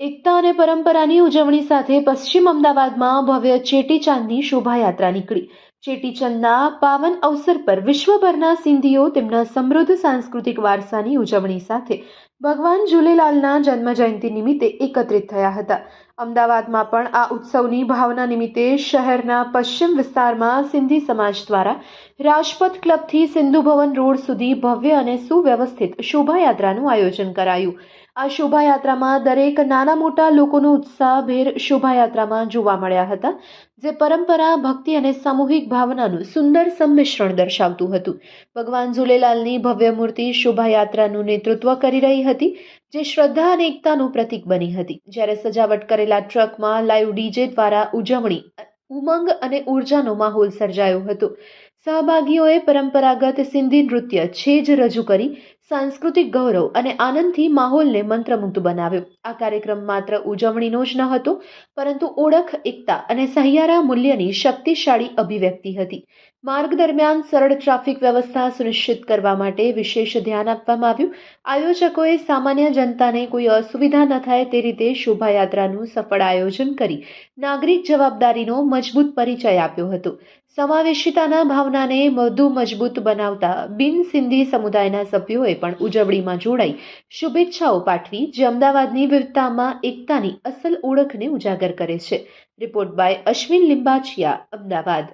એકતા અને પરંપરાની ઉજવણી સાથે પશ્ચિમ અમદાવાદમાં ભવ્ય ચેટીચાંદની શોભાયાત્રા નીકળી. ચેટીચંદના પાવન અવસર પર વિશ્વભરના સિંધીઓ તેમના સમૃદ્ધ સાંસ્કૃતિક વારસાની ઉજવણી સાથે ભગવાન ઝૂલેલાલના જન્મજયંતિ નિમિત્તે એકત્રિત થયા હતા. અમદાવાદમાં પણ આ ઉત્સવની ભાવના નિમિત્તે શહેરના પશ્ચિમ વિસ્તારમાં સિંધી સમાજ દ્વારા રાજપથ ક્લબથી સિંધુ ભવન રોડ સુધી ભવ્ય અને સુવ્યવસ્થિત શોભાયાત્રાનું આયોજન કરાયું. આ શોભાયાત્રામાં દરેક નાના મોટા લોકોનો ઉત્સાહભેર શોભાયાત્રામાં જોવા મળ્યા હતા, જે પરંપરા, ભક્તિ અને સામૂહિક ભાવનાનું સુંદર સંમિશ્રણ દર્શાવતું હતું. ભગવાન ઝૂલેલાલની ભવ્ય મૂર્તિ શોભાયાત્રાનું નેતૃત્વ કરી રહી હતી, જે શ્રદ્ધા અને એકતાનું પ્રતીક બની હતી. જ્યારે સજાવટ કરેલા ટ્રકમાં લાઈવ ડીજે દ્વારા ઉજવણી, ઉમંગ અને ઉર્જાનો માહોલ સર્જાયો હતો. સહભાગીઓએ પરંપરાગત સિંધી નૃત્ય છેજ રજૂ કરી સાંસ્કૃતિક ગૌરવ અને આનંદથી માહોલને મંત્રમુગ્ધ બનાવ્યો. આ કાર્યક્રમ માત્ર ઉજવણીનો જ ન હતો, પરંતુ ઓળખ, એકતા અને સહિયારા મૂલ્યની શક્તિશાળી અભિવ્યક્તિ હતી. માર્ગ દરમિયાન સરળ ટ્રાફિક વ્યવસ્થા સુનિશ્ચિત કરવા માટે વિશેષ ધ્યાન આપવામાં આવ્યું. આયોજકોએ સામાન્ય જનતાને કોઈ અસુવિધા ન થાય તે રીતે શોભાયાત્રાનું સફળ આયોજન કરી નાગરિક જવાબદારીનો મજબૂત પરિચય આપ્યો હતો. સમાવેશિતાના ભાવનાને વધુ મજબૂત બનાવતા બિન સિંધી સમુદાયના સભ્યોએ પણ ઉજવણીમાં જોડાઈ શુભેચ્છાઓ પાઠવી, જે અમદાવાદની વિવિધતામાં એકતાની અસલ ઓળખને ઉજાગર કરે છે. Report by Ashwin Limbachiya, Ahmedabad.